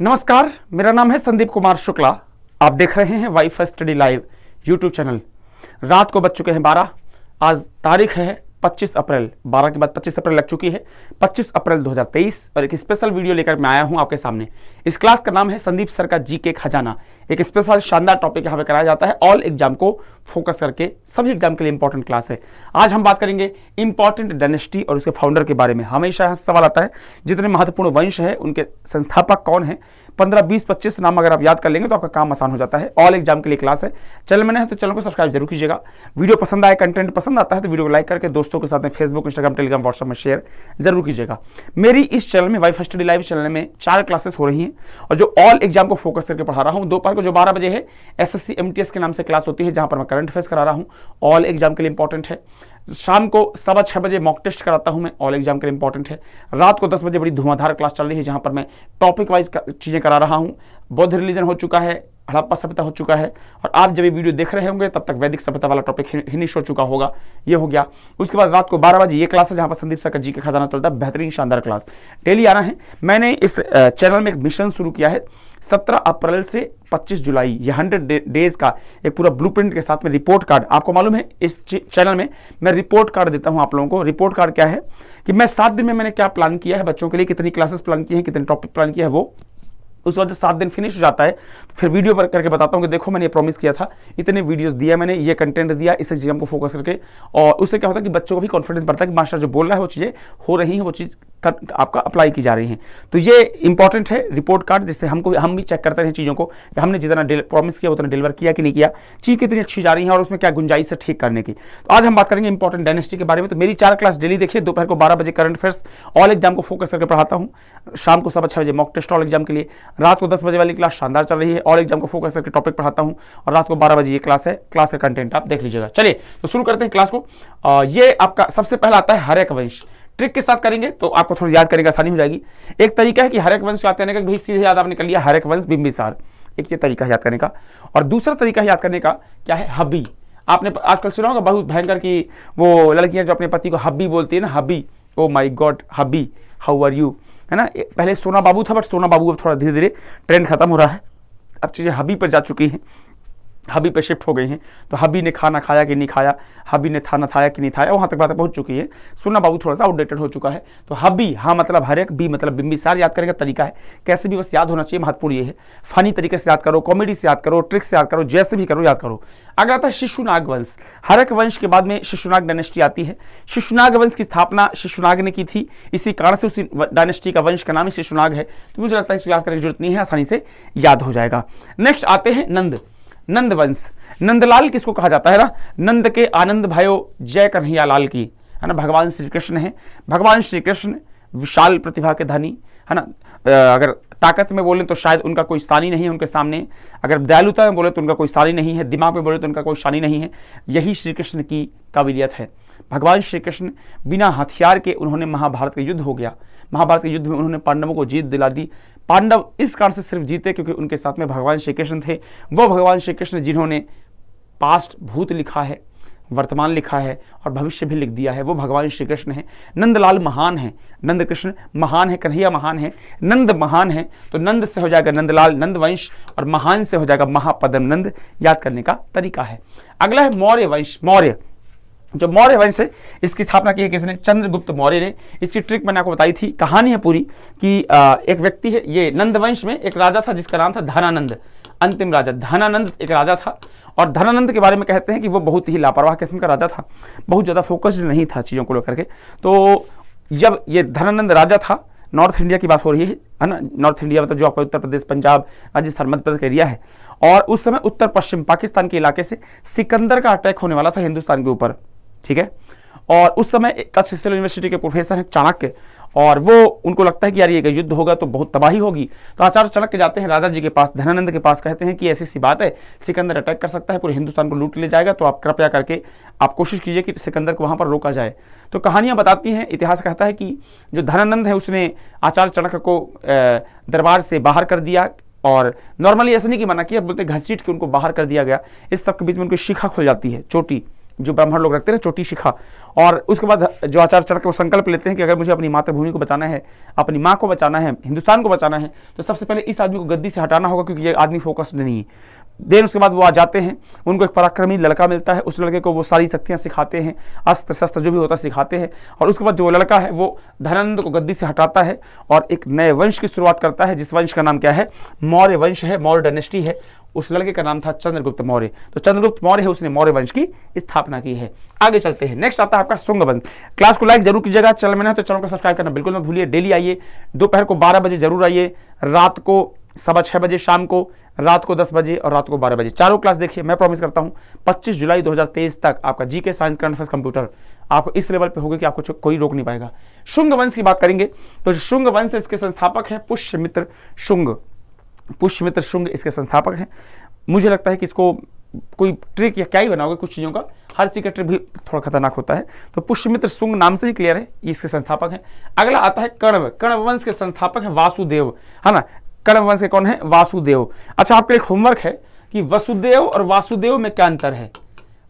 नमस्कार, मेरा नाम है संदीप कुमार शुक्ला। आप देख रहे हैं wifi study live YouTube channel. रात को बज चुके हैं 12। आज तारीख है 25 अप्रैल। 12 के बाद 25 अप्रैल लग चुकी है। 25 अप्रैल 2023 और एक स्पेशल वीडियो लेकर मैं आया हूं आपके सामने। इस क्लास का नाम है संदीप सर का जीके खजाना। एक स्पेशल शानदार टॉपिक यहाँ पे कराया जाता है। ऑल एग्जाम को फोकस करके, सभी एग्जाम के लिए इंपॉर्टेंट क्लास है। आज हम बात करेंगे इंपॉर्टेंट डायनेस्टी और उसके फाउंडर के बारे में। हमेशा यहाँ सवाल आता है जितने महत्वपूर्ण वंश है उनके संस्थापक कौन है। 15, 20, 25 नाम अगर आप याद कर लेंगे तो आपका काम आसान हो जाता है। ऑल एग्जाम के लिए क्लास है। चैनल में है तो चैनल को सब्सक्राइब जरूर कीजिएगा। वीडियो पसंद आए, कंटेंट पसंद आता है तो वीडियो को लाइक करके दोस्तों के साथ में फेसबुक, इंस्टाग्राम, टेलीग्राम, व्हाट्सएप में शेयर जरूर कीजिएगा। मेरी इस चैनल में वाईफाई स्टडी लाइव चैनल में 4 क्लासेस हो रही हैं और जो ऑल एग्जाम को फोकस करके पढ़ा रहा हूं। दोपहर को जो 12 बजे है एसएससी एमटीएस के नाम से क्लास होती है, जहां पर मैं करंट अफेयर्स करा रहा हूं। ऑल एग्जाम के लिए इंपॉर्टेंट है। शाम को 6:15 बजे मॉक टेस्ट कराता हूं मैं, ऑल एग्जाम के लिए इंपॉर्टेंट है। रात को 10 बजे बड़ी धुआंधार क्लास चल रही है, जहां पर मैं टॉपिक वाइज चीजें करा रहा हूं। बौद्ध रिलीजन हो चुका है, हड़प्पा सभ्यता हो चुका है और आप जब ये वीडियो देख रहे होंगे तब तक वैदिक सभ्यता वाला टॉपिक फिनिश हो चुका होगा। ये हो गया। उसके बाद रात को 12 बजे ये क्लास है, जहां पर संदीप सर का जी के खजाना चलता है। बेहतरीन शानदार क्लास डेली आना है। मैंने इस चैनल में एक मिशन शुरू किया है 17 अप्रैल से 25 जुलाई, ये 100 डेज का एक पूरा ब्लूप्रिंट के साथ में रिपोर्ट कार्ड। आपको मालूम है इस चैनल में मैं रिपोर्ट कार्ड देता हूं आप लोगों को। रिपोर्ट कार्ड क्या है कि मैं 7 दिन में मैंने क्या प्लान किया है बच्चों के लिए, कितनी क्लासेस प्लान की है, कितने टॉपिक प्लान किया है। वो उस वक्त जब 7 दिन फिनिश हो जाता है तो फिर वीडियो पर करके बताता हूँ कि देखो मैंने ये प्रॉमिस किया था, इतने वीडियोस दिया मैंने, ये कंटेंट दिया, इस एग्जाम को फोकस करके। और उससे क्या होता है कि बच्चों को भी कॉन्फिडेंस बढ़ता है कि मास्टर जो बोल रहा है वो चीज़ें हो रही हैं, वो चीज़ आपका अप्लाई की जा रही हैं। तो ये इंपॉर्टेंट है रिपोर्ट कार्ड, जिससे हम भी चेक करते हैं चीज़ों को कि हमने जितना प्रॉमिस किया उतना डिलीवर किया कि नहीं किया, चीज़ कितनी अच्छी जा रही है और उसमें क्या गुंजाइश है ठीक करने की। तो आज हम बात करेंगे इंपॉर्टेंट डायनेस्टी के बारे में। तो मेरी 4 क्लास डेली देखिए। दोपहर को 12 बजे करंट अफेयर्स ऑल एग्जाम को फोकस करके पढ़ाता हूँ। शाम को 6:15 बजे मॉक टेस्ट ऑल एग्जाम के लिए। रात को 10 बजे वाली क्लास शानदार चल रही है, ऑल एग्जाम को फोकस करके टॉपिक पढ़ाता हूँ। और रात को 12 बजे ये क्लास है, क्लास का कंटेंट आप देख लीजिएगा। चलिए तो शुरू करते हैं क्लास को। ये आपका सबसे पहला आता है हर्यक वंश। ट्रिक के साथ करेंगे तो आपको थोड़ी याद करने की आसानी हो जाएगी। एक तरीका है कि हर्यक वंश याद करने का, भाई सीधे याद आपने कर लिया हर्यक वंश बिंबिसार, एक ये तरीका है याद करने का। और दूसरा तरीका है याद करने का क्या है, हब्बी। आपने आजकल सुना होगा बहुत भयंकर की वो लड़कियां जो अपने पति को हब्बी बोलती है ना, hubby, oh my god hubby, how are you, है ना। पहले सोना बाबू था, बट सोना बाबू अब थोड़ा धीरे धीरे ट्रेंड खत्म हो रहा है, अब चीजें हब्बी पर जा चुकी हैं, हबी पे शिफ्ट हो गई हैं। तो हबी ने खाना खाया कि नहीं खाया, हबी ने खाना खाया कि नहीं खाया, वहाँ तक बातें पहुँच चुकी है। सोना बाबू थोड़ा सा आउटडेटेड हो चुका है। तो हबी, हाँ मतलब हर एक, बी मतलब बिंबिसार याद करने का तरीका है। कैसे भी बस याद होना चाहिए, महत्वपूर्ण ये है। फनी तरीके से याद करो, कॉमेडी से याद करो, ट्रिक से याद करो, जैसे भी करो याद करो। अगर आता है शिशुनाग वंश। हर्यक वंश के बाद में शिशुनाग डायनेस्टी आती है। शिशुनाग वंश की स्थापना शिशुनाग ने की थी, इसी कारण से उसी डायनेस्टी का वंश का नाम ही शिशुनाग है। तो मुझे लगता है इसको याद करने की जरूरत नहीं है, आसानी से याद हो जाएगा। नेक्स्ट आते हैं नंद, नंद वंश। नंदलाल किसको कहा जाता है ना, नंद के आनंद भाइयों जय कन्हैया लाल की, है ना, भगवान श्री कृष्ण है। भगवान श्री कृष्ण विशाल प्रतिभा के धनी, है ना। अगर ताकत में बोले तो शायद उनका कोई सानी नहीं है उनके सामने, अगर दयालुता में बोले तो उनका कोई सानी नहीं है, दिमाग में बोले तो उनका कोई शानी नहीं है। यही श्री कृष्ण की काबिलियत है। भगवान श्री कृष्ण बिना हथियार के उन्होंने, महाभारत का युद्ध हो गया, महाभारत के युद्ध में उन्होंने पांडवों को जीत दिला दी। पांडव इस कारण से सिर्फ जीते क्योंकि उनके साथ में भगवान श्री कृष्ण थे। वो भगवान श्री कृष्ण जिन्होंने पास्ट भूत लिखा है, वर्तमान लिखा है और भविष्य भी लिख दिया है, वो भगवान श्री कृष्ण है। नंदलाल महान है, नंद कृष्ण महान है, कन्हैया महान है, नंद महान है। तो नंद से हो जाएगा नंदलाल, नंद वंश, और महान से हो जाएगा महापद्म नंद। याद करने का तरीका है। अगला है मौर्य वंश। मौर्य, जो मौर्य वंश है इसकी स्थापना की है किसने, चंद्रगुप्त मौर्य ने। इसकी ट्रिक मैंने आपको बताई थी, कहानी है पूरी कि एक व्यक्ति है, ये नंद वंश में एक राजा था जिसका नाम था धनानंद। अंतिम राजा धनानंद एक राजा था, और धनानंद के बारे में कहते हैं कि वो बहुत ही लापरवाह किस्म का राजा था, बहुत ज़्यादा फोकस्ड नहीं था चीज़ों को लेकर के। तो जब ये धनानंद राजा था, नॉर्थ इंडिया की बात हो रही है ना, नॉर्थ इंडिया मतलब जो आपका उत्तर प्रदेश, पंजाब, राजस्थान, मध्य प्रदेश का एरिया है। और उस समय उत्तर पश्चिम पाकिस्तान के इलाके से सिकंदर का अटैक होने वाला था हिंदुस्तान के ऊपर, ठीक है। और उस समय तक्षशिला यूनिवर्सिटी के प्रोफेसर हैं चाणक्य, और वो उनको लगता है कि यार ये युद्ध होगा तो बहुत तबाही होगी। तो आचार्य चाणक्य जाते हैं राजा जी के पास, धनानंद के पास, कहते हैं कि ऐसी सी बात है, सिकंदर अटैक कर सकता है, पूरे हिंदुस्तान को लूट ले जाएगा, तो आप कृपया करके आप कोशिश कीजिए कि सिकंदर को वहाँ पर रोका जाए। तो कहानियाँ बताती हैं, इतिहास कहता है कि जो धनानंद है उसने आचार्य चाणक्य को दरबार से बाहर कर दिया, और नॉर्मली ऐसा नहीं कि मना किया, बोलते घसीट के उनको बाहर कर दिया गया। इस सब के बीच में उनकी शिखा खुल जाती है, चोटी, जो ब्राह्मण लोग रखते हैं चोटी शिखा, और उसके बाद जो आचार्य चढ़ के वो संकल्प लेते हैं कि अगर मुझे अपनी मातृभूमि को बचाना है, अपनी माँ को बचाना है, हिंदुस्तान को बचाना है, तो सबसे पहले इस आदमी को गद्दी से हटाना होगा, क्योंकि ये आदमी फोकस्ड नहीं है। देन उसके बाद वो आ जाते हैं, उनको एक पराक्रमी लड़का मिलता है, उस लड़के को वो सारी शक्तियाँ सिखाते हैं, अस्त्र शस्त्र जो भी होता है सिखाते हैं, और उसके बाद जो लड़का है वो धनानंद को गद्दी से हटाता है और एक नए वंश की शुरुआत करता है, जिस वंश का नाम क्या है, मौर्य वंश है, मौर्य डायनेस्टी है। उस लड़के का नाम था चंद्रगुप्त मौर्य। तो चंद्रगुप्त मौर्य है, उसने मौर्य वंश की स्थापना की है। आगे चलते हैं, नेक्स्ट आता है आपका शुंग वंश। क्लास को लाइक जरूर कीजिएगा, चैनल में ना तो चैनल को सब्सक्राइब करना बिल्कुल मत भूलिए। डेली आइए, दोपहर को 12 बजे जरूर आइए, रात को 6:15 बजे, शाम को, रात को 10 बजे और रात को 12 बजे, चारों क्लास देखिए। मैं प्रॉमिस करता हूँ 25 जुलाई 2023 तक आपका GK, science, current affairs, computer आपको इस लेवल पे होगा कि आपको कोई रोक नहीं पाएगा। शुंग वंश की बात करेंगे तो शुंग वंश इसके संस्थापक हैं पुष्यमित्र शुंग। पुष्यमित्र शुंग इसके संस्थापक हैं। मुझे लगता है कि इसको कोई ट्रिक या क्या ही बनाओगे कुछ चीज़ों का, हर चीज का ट्रिक भी थोड़ा खतरनाक होता है। तो पुष्यमित्र शुंग नाम से ही क्लियर है, ये इसके संस्थापक हैं। अगला आता है कण्व। कण्व वंश के संस्थापक है वासुदेव, है ना। कण्व वंश के कौन है? वासुदेव। अच्छा, आपका एक होमवर्क है कि वसुदेव और वासुदेव में क्या अंतर है।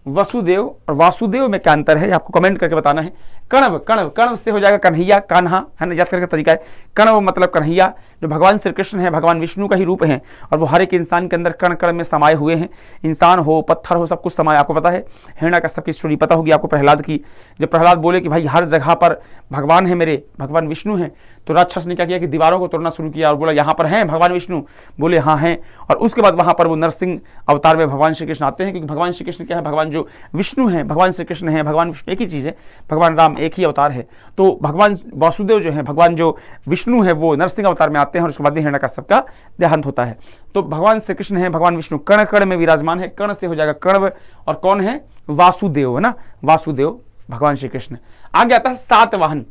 वसुदेव और वासुदेव में क्या अंतर है, आपको कमेंट करके बताना है। कण्व, कण्व, कण्व से हो जाएगा कन्हैया, कान्हा, है ना, याद करने का तरीका है। कण्व मतलब कन्हैया, जो भगवान श्री कृष्ण है, भगवान विष्णु का ही रूप है, और वो हर एक इंसान के अंदर कण कण में समाये हुए हैं। इंसान हो, पत्थर हो, सब कुछ समाये। आपको पता है हिरण्यकश्यप की स्टोरी पता होगी आपको, प्रहलाद की। जब प्रहलाद बोले कि भाई हर जगह पर भगवान है मेरे, भगवान विष्णु है, तो राक्षस ने क्या किया कि दीवारों को तोड़ना शुरू किया और बोला यहाँ पर हैं भगवान विष्णु, बोले हाँ हैं। और उसके बाद वहाँ पर वो नरसिंह अवतार में भगवान श्री कृष्ण आते हैं, क्योंकि भगवान श्री कृष्ण क्या है, भगवान जो विष्णु है, भगवान श्री कृष्ण है, भगवान विष्णु एक ही चीज़ है, भगवान राम एक ही अवतार है। तो भगवान वासुदेव जो है, भगवान जो विष्णु है, वो नरसिंह अवतार में आते हैं और उसके बाद हिरण्यकश्यप का देहांत होता है। तो भगवान श्री कृष्ण है, भगवान विष्णु कण कण में विराजमान है। कण से हो जाएगा कण्व, और कौन है? वासुदेव, है ना, वासुदेव भगवान श्री कृष्ण। आगे आता है सातवाहन।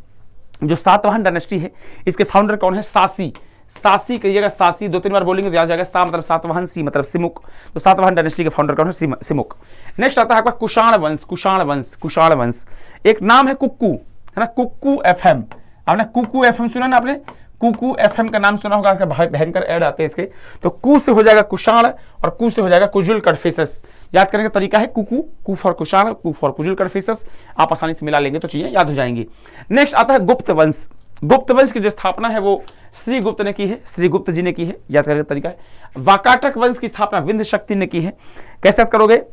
जो सातवाहन डायनेस्टी है, इसके फाउंडर कौन है? सासी। सासी कहिएगा, सासी 2-3 बार बोलेंगे तो याद जाएगा। सा मतलब सातवाहन, सी मतलब सिमुक। तो सातवाहन डायनेस्टी के फाउंडर कौन है? सिमुक। नेक्स्ट आता है आपका कुषाण वंश। कुषाण वंश, कुषाण वंश। एक नाम है कुक्कू, है ना, कुक्कू एफएम। आपने कुक्कू एफएम सुना ना, आपने कुकू एफएम का नाम सुना होगा, भयंकर ऐड आते हैं इसके। तो कू से हो जाएगा कुषाण और कू से हो जाएगा कुजुल कडफिसस। याद करने का तरीका है कुकू, कू फॉर कुषाण, कू फॉर कुजुल कडफिसस। आप आसानी से मिला लेंगे तो चीजें याद हो जाएंगी। नेक्स्ट आता है गुप्त वंश। गुप्त वंश की जो स्थापना है वो श्री गुप्त ने की है, श्री गुप्त जी ने की है। याद करने का तरीका है। वाकाटक वंश की स्थापना विंध्य शक्ति ने की है। कैसे याद करोगे?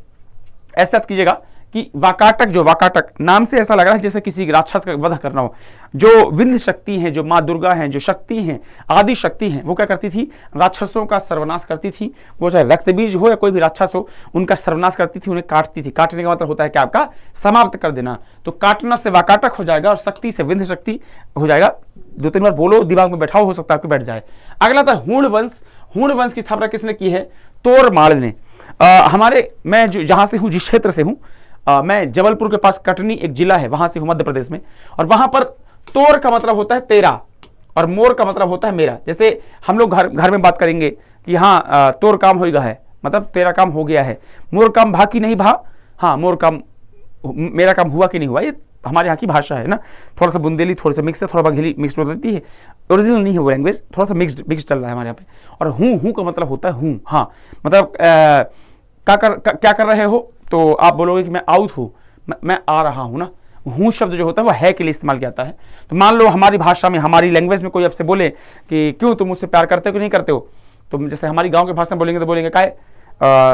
ऐसे याद कीजिएगा कि वाकाटक, जो वाकाटक नाम से ऐसा लग रहा है जैसे किसी राक्षस का वध करना हो। जो विंध्य शक्ति है, जो माँ दुर्गा है, जो शक्ति है, आदि शक्ति है, वो क्या करती थी? राक्षसों का सर्वनाश करती थी। वो चाहे रक्तबीज हो या कोई भी राक्षस हो, उनका सर्वनाश करती थी, उन्हें काटती थी। काटने का मतलब होता है कि आपका समाप्त कर देना। तो काटना से वाकाटक हो जाएगा और शक्ति से विंध्य शक्ति हो जाएगा। 2-3 बार बोलो, दिमाग में बैठाओ, हो सकता है आपको बैठ जाए। अगला था हूण वंश। हूण वंश की स्थापना किसने की है? तोरमाल ने। मैं जहां से हूं, जिस क्षेत्र से हूं, मैं जबलपुर के पास कटनी एक जिला है, वहां से हूं मध्य प्रदेश में। और वहां पर तोर का मतलब होता है तेरा और मोर का मतलब होता है मेरा। जैसे हम लोग घर में बात करेंगे कि हाँ तोर काम होगा है, मतलब तेरा काम हो गया है। मोर काम भा कि नहीं भा, हाँ मोर काम, मेरा काम हुआ कि नहीं हुआ। ये हमारे यहाँ की भाषा है ना, थोड़ा सा बुंदेली, थोड़ा सा मिक्स है, थोड़ा बघेली मिक्स हो जाती है। ओरिजिनल नहीं है वो लैंग्वेज, थोड़ा सा मिक्स चल रहा है हमारे यहाँ पे। और हूँ का मतलब होता है हूँ, हाँ मतलब क्या कर रहे हो, तो आप बोलोगे कि मैं आउट हूँ, मैं आ रहा हूँ ना। हूँ शब्द जो होता है वो है के लिए इस्तेमाल किया जाता है। तो मान लो हमारी भाषा में, हमारी लैंग्वेज में कोई आपसे बोले कि क्यों तुम मुझसे प्यार करते हो कि नहीं करते हो, तो जैसे हमारी गांव की भाषा में बोलेंगे तो बोलेंगे काय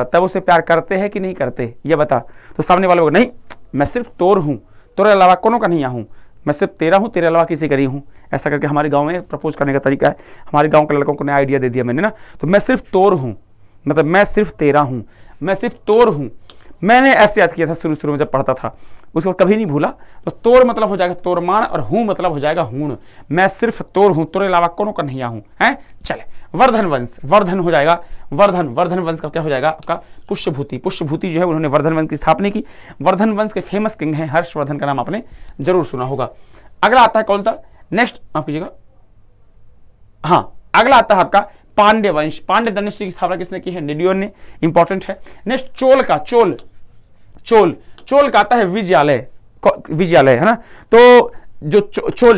तब उससे प्यार करते हैं कि नहीं करते, ये बता। तो सामने वाले को नहीं, मैं सिर्फ तोर हूँ, तेरे अलावा कोनो का नहीं हूँ, मैं सिर्फ तेरा हूँ, तेरे अलावा किसी का नहीं हूँ। ऐसा करके हमारे गाँव में प्रपोज करने का तरीका है। हमारे गाँव के लड़कों को नया आइडिया दे दिया मैंने ना। तो मैं सिर्फ तोर हूँ, मतलब मैं सिर्फ तेरा हूँ, मैं सिर्फ तोर हूँ। मैंने ऐसे याद किया था शुरू में जब पढ़ता था, उसको कभी नहीं भूला। तो तोर मतलब हो जाएगा तोरमान और हूँ मतलब हो जाएगा हूण। मैं सिर्फ तोर हूँ, तेरे अलावा कोनो का नहीं हूँ, हैं। चले वर्धन वंश, वर्धन हो जाएगा वर्धन वंश का क्या हो जाएगा आपका? पुष्यभूति। पुष्यभूति जो है उन्होंने वर्धन वंश की स्थापना की। वर्धन वंश के फेमस किंग हैं हर्षवर्धन, का नाम आपने जरूर सुना होगा। अगला आता है कौन सा? नेक्स्ट आप कीजिएगा, हाँ अगला आता है आपका पांड्य वंश। पांड्य डायनेस्टी की स्थापना किसने की है? नेडियोन ने, इंपॉर्टेंट है। नेक्स्ट चोल का, चोल का आता है विजयालय, विजयालय है ना। तो जो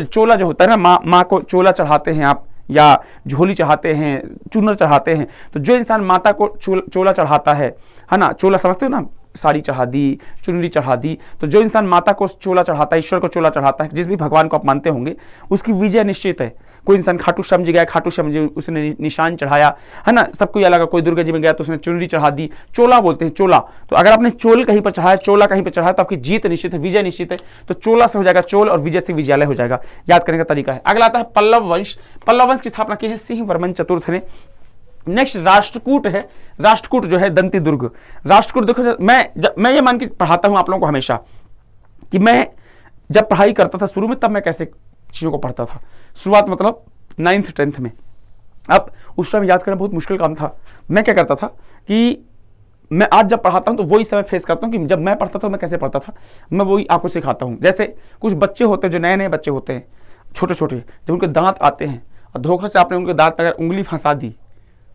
चोला जो होता है ना, माँ को चोला चढ़ाते हैं आप, या झोली चढ़ाते हैं, चूनर चढ़ाते हैं। तो जो इंसान माता को चोला चढ़ाता है ना, चोला समझते हो ना, साड़ी चढ़ा दी, चुनरी चढ़ा दी। तो जो इंसान माता को चोला चढ़ाता है, ईश्वर को चोला चढ़ाता है, जिस भी भगवान को आप मानते होंगे, उसकी विजय निश्चित है। कोई इंसान खाटू श्याम जी गया, खाटू श्याम जी उसने निशान चढ़ाया, है ना, सब कोई अलग। कोई दुर्गा जी में गया तो उसने चुनरी चढ़ा दी, चोला बोलते हैं, चोला। तो अगर आपने चोल कहीं पर चढ़ाया, चोला कहीं पर चढ़ाया, तो आपकी जीत निश्चित है, विजय निश्चित है। तो चोला से हो जाएगा चोल और विजय से विजयालय हो जाएगा। याद करने का तरीका है। अगला आता है पल्लव वंश। पल्लव वंश की स्थापना की है सिंह वर्मन चतुर्थ ने। नेक्स्ट राष्ट्रकूट है। राष्ट्रकूट जो है दंती दुर्ग। राष्ट्रकूट देखो, मैं ये मान के पढ़ाता हूं आप लोगों को हमेशा कि मैं जब पढ़ाई करता था शुरू में, तब मैं कैसे चीजों को पढ़ता था। शुरुआत मतलब 9th 10th में। अब उस टाइम याद करना बहुत मुश्किल काम था। मैं क्या करता था कि मैं आज जब पढ़ाता हूं तो वही समय फेस करता हूं कि जब मैं पढ़ता था मैं कैसे पढ़ता था, मैं वही आपको सिखाता हूं। जैसे कुछ बच्चे होते हैं जो नए नए बच्चे होते हैं, छोटे छोटे, जब उनके दांत आते हैं और धोखे से आपने उनके दांत पर अगर उंगली फंसा दी,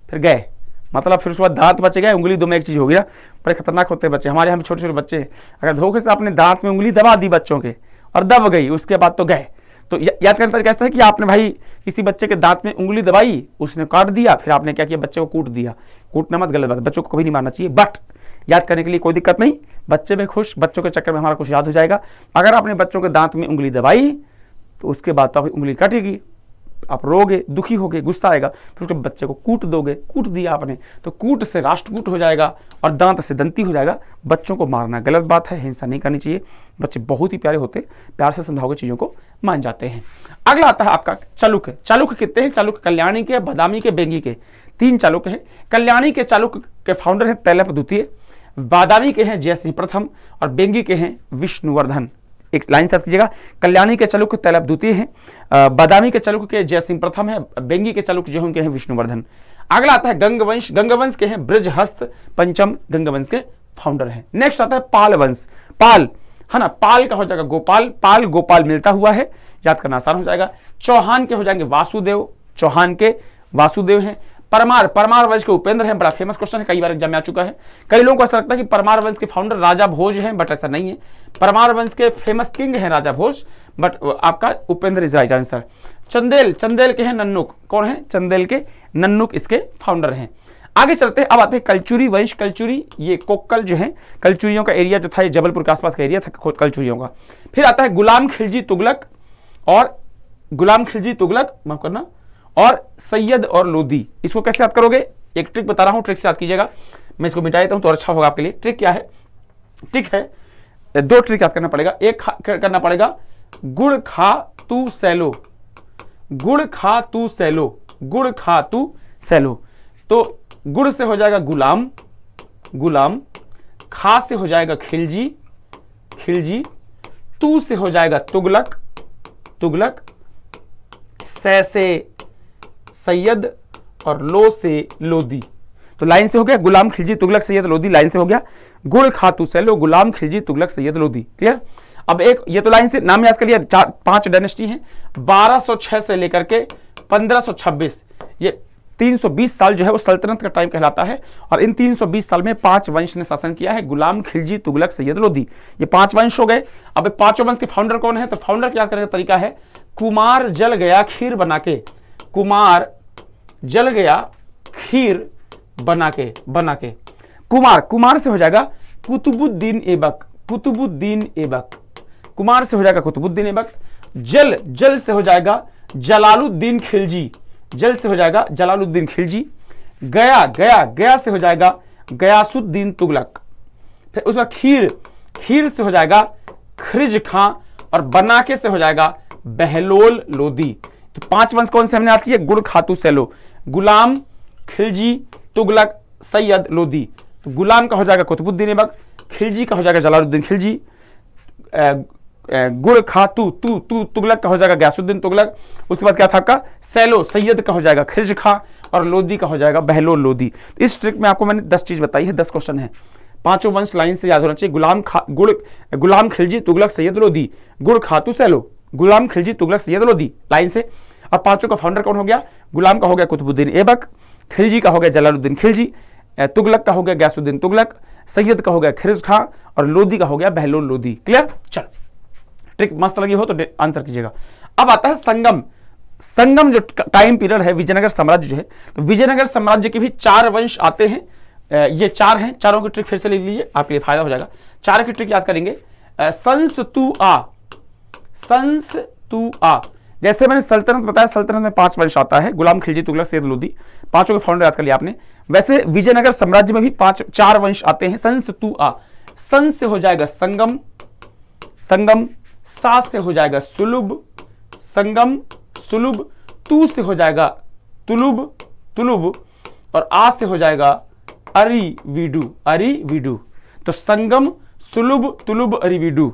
फिर गए, मतलब फिर उसके बाद दांत बचे गए, उंगली दो में एक चीज हो गया। बड़े खतरनाक होते हैं बच्चे। हमारे यहाँ भी छोटे छोटे बच्चे, अगर धोखे से आपने दांत में उंगली दबा दी बच्चों के और दब गई, उसके बाद तो गए। तो याद करने का तरीका ऐसा है कि आपने भाई किसी बच्चे के दांत में उंगली दबाई, उसने काट दिया, फिर आपने क्या किया, बच्चे को कूट दिया। कूटना मत, गलत बात, बच्चों को कभी नहीं मारना चाहिए। बट याद करने के लिए कोई दिक्कत नहीं, बच्चे में खुश, बच्चों के चक्कर में हमारा कुछ याद हो जाएगा। अगर आपने बच्चों के दांत में उंगली दबाई तो उसके बाद तो आपकी उंगली कटेगी, आप रोगे, दुखी होगे, गुस्सा आएगा, फिर उसके बच्चे को कूट दोगे। कूट दिया आपने तो कूट से राष्ट्रकूट हो जाएगा और दांत से दंती हो जाएगा। बच्चों को मारना गलत बात है, हिंसा नहीं करनी चाहिए। बच्चे बहुत ही प्यारे होते, प्यार से समझाओगे चीजों को मान जाते हैं। अगला आता है आपका चालुक्य। चालुक्य कितने हैं? चालुक्य कल्याणी के, बादामी के, बेंगी के, 3 चालुक्य हैं। कल्याणी के चालुक्य के फाउंडर हैं तैलप द्वितीय, बादामी के हैं जयसिंह प्रथम और बेंगी के हैं विष्णुवर्धन। एक लाइन से कीजिएगा, कल्याणी के चालुक्य तैलप द्वितीय हैं, बादामी के चालुक्य के जयसिंह प्रथम है, बेंगी के चालुक्य जो है उनके हैं विष्णुवर्धन। अगला आता है गंगवंश। गंगवंश के हैं बृजहस्त पंचम, गंगवंश के फाउंडर हैं। नेक्स्ट आता है पाल वंश। पाल, है ना, पाल का हो जाएगा गोपाल, पाल गोपाल मिलता हुआ है, याद करना आसान हो जाएगा। चौहान के हो जाएंगे वासुदेव, चौहान के वासुदेव हैं। परमार, परमार वंश के उपेंद्र हैं। बड़ा फेमस क्वेश्चन है, कई बार एग्जाम में आ चुका है। कई लोगों को ऐसा लगता है कि परमार वंश के फाउंडर राजा भोज हैं, बट ऐसा नहीं है। परमार वंश के फेमस किंग हैं राजा भोज, बट आपका Upendra is right answer. Chandel, Chandel के हैं नन्नुक। कौन है? चंदेल के नन्नुक इसके फाउंडर हैं। आगे चलते हैं, अब आते हैं कलचुरी वंश। कलचुरी ये कोक्कल जो है, कलचुरियों का एरिया जो था, ये जबलपुर के आसपास का एरिया था कलचुरियों का। फिर आता है गुलाम खिलजी तुगलक और गुलाम खिलजी तुगलक, माफ करना, और सैयद और लोदी। इसको कैसे याद करोगे? एक ट्रिक बता रहा हूं, ट्रिक से याद कीजिएगा। मैं इसको मिटा देता हूं तो अच्छा होगा आपके लिए। ट्रिक क्या है? ट्रिक है, 2 ट्रिक याद करना पड़ेगा। एक करना पड़ेगा गुड़ खा तू सैलो, गुड़ खा तू सैलो, गुड़ खा तू सैलो। तो गुड़ से हो जाएगा गुलाम, गुलाम, खा से हो जाएगा खिलजी, खिलजी, तू से हो जाएगा तुगलक, तुगलक, सै से सैयद और लो से लोदी। तो लाइन से हो गया गुलाम खिलजी तुगलक सैयद लोदी, लाइन से हो गया गुड़ खातू सैलो गुलाम खिलजी तुगलक सैयद लोदी। क्लियर? अब एक ये तो लाइन से नाम याद कर लिया। 5 डायनेस्टी हैं, 1206 से लेकर के 1526, ये 320 साल जो है वो सल्तनत का टाइम कहलाता है। और इन 320 साल में 5 वंश ने शासन किया है, गुलाम खिलजी तुगलक सैयद लोदी। ये 5 वंश हो गए। अब 5 वंश के फाउंडर कौन है? तो फाउंडर क्या करने का तरीका है, कुमार जल गया खीर बना के, कुमार जल गया खीर बना के, कुमार, कुमार से हो जाएगा कुतुबुद्दीन ऐबक, कुतुबुद्दीन ऐबक, कुमार से हो जाएगा कुतुबुद्दीन ऐबक। जल, जल से हो जाएगा जलालुद्दीन खिलजी, जल से हो जाएगा जलालुद्दीन खिलजी। गया, गया, गया से हो जाएगा गयासुद्दीन तुगलक। फिर उसका खीर, खीर से हो जाएगा खिरज खां और बनाके से हो जाएगा बहलोल लोदी। तो 5 वंश कौन से हमने याद किए? गुड़ खातू सैलो, गुलाम खिलजी तुगलक सैयद लोदी। तो गुलाम का हो जाएगा कुतुबुद्दीन ऐबक, खिलजी का हो जाएगा जलालुद्दीन खिलजी, गुड़ खातू तू तू तुगलक का हो जाएगा गयासुद्दीन तुगलक। उसके बाद क्या था आपका? सैलो, सैयद का हो जाएगा खिरज खां और लोदी का हो जाएगा बहलोल लोदी। इस ट्रिक में आपको मैंने 10 चीज बताई है, 10 क्वेश्चन है। 5 वंश लाइन से याद होना चाहिए। गुलाम खिलजी तुगलक सैयद लोदी, गुड़ खातू सैलो, गुलाम खिलजी तुगलक सैयद लोदी, लाइन से। अब 5 का फाउंडर कौन हो गया? गुलाम का हो गया कुतुबुद्दीन ऐबक, खिलजी का हो गया जलालुद्दीन खिलजी, तुगलक का हो गया गयासुद्दीन तुगलक, सैयद का हो गया खिरज खां और लोदी का हो गया बहलोल लोदी। क्लियर? चलो, ट्रिक मस्त लगी हो तो आंसर कीजिएगा। अब आता है संगम। संगम जो टाइम पीरियड है, विजयनगर साम्राज्य जो है, तो विजयनगर साम्राज्य के भी 4 वंश आते हैं। ये 4 हैं, चारों की ट्रिक फिर से लिख लीजिए, आपके लिए फायदा हो जाएगा। 4 की ट्रिक याद करेंगे। संस तू आ, संस तू आ। जैसे मैंने सल्तनत बताया, सल्तनत में 5 वंश आता है, गुलाम खिलजी, तुगलक, सैयद लोदी, पांचों के फाउंडर याद कर लिया आपने। वैसे विजयनगर साम्राज्य में भी 4 वंश आते हैं। संस तू आ, सन से हो जाएगा संगम, संगम, सा से हो जाएगा सुलुभ, संगम, सुलुभ, तू से हो जाएगा तुलुभ, तुलुभ, और आ से हो जाएगा अरिविडु, अरिविडु। तो संगम, सुलुभ, तुलुभ, अरिविडु,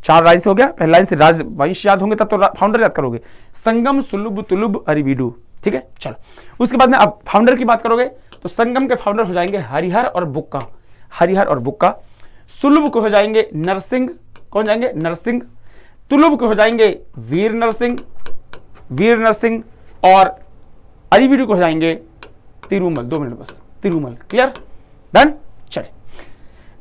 4 लाइन से हो गया। पहले लाइन से राजवंश याद होंगे तब तो फाउंडर याद करोगे। संगम, सुलुभ, तुलुभ, अरिविडु, ठीक है। चलो उसके बाद में अब फाउंडर की बात करोगे तो संगम के फाउंडर हो जाएंगे हरिहर और बुक्का, हरिहर और बुक्का। सुलुभ को हो जाएंगे नरसिंह, कौन जाएंगे, नरसिंह। तुलुभ को हो जाएंगे वीर नरसिंह, वीर नरसिंह। और अरिविडु को हो जाएंगे तिरुमल। 2 मिनट बस, तिरुमल। Clear, done. चलिए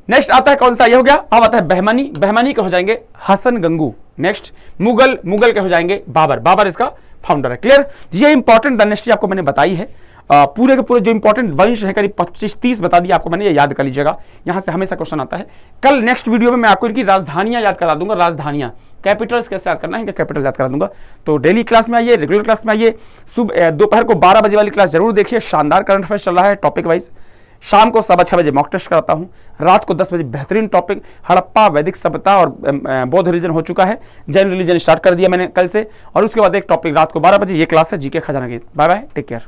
नेक्स्ट आता है कौन सा, ये हो गया। अब आता है बहमनी, बहमनी के हो जाएंगे हसन गंगू। नेक्स्ट मुगल, मुगल के हो जाएंगे बाबर, बाबर इसका फाउंडर है। क्लियर, ये इंपॉर्टेंट डायनेस्टी आपको मैंने बताई है। पूरे के पूरे जो इंपॉर्टेंट वंश है करीब 25-30 बता दिया आपको मैंने, ये याद कर लीजिएगा, यहां से हमेशा क्वेश्चन आता है। कल नेक्स्ट वीडियो में मैं आपको इनकी राजधानियां याद करा दूंगा, राजधानियां, कैपिटल्स कैसे याद करना है, इनका कैपिटल याद करा दूंगा। तो डेली क्लास में आइए, रेगुलर क्लास में आइए। सुबह दोपहर को 12 बजे वाली क्लास जरूर देखिए, शानदार करंट अफेयर्स चल रहा है टॉपिक वाइज। शाम को 6:15 बजे मॉक टेस्ट कराता हूं, रात को 10 बजे बेहतरीन टॉपिक हड़प्पा, वैदिक सभ्यता और बौद्ध रिलीजन हो चुका है, जैन रिलीजन स्टार्ट कर दिया मैंने कल से। और उसके बाद एक टॉपिक रात को 12 बजे, ये क्लास है जीके खजाना की। Bye bye, take care.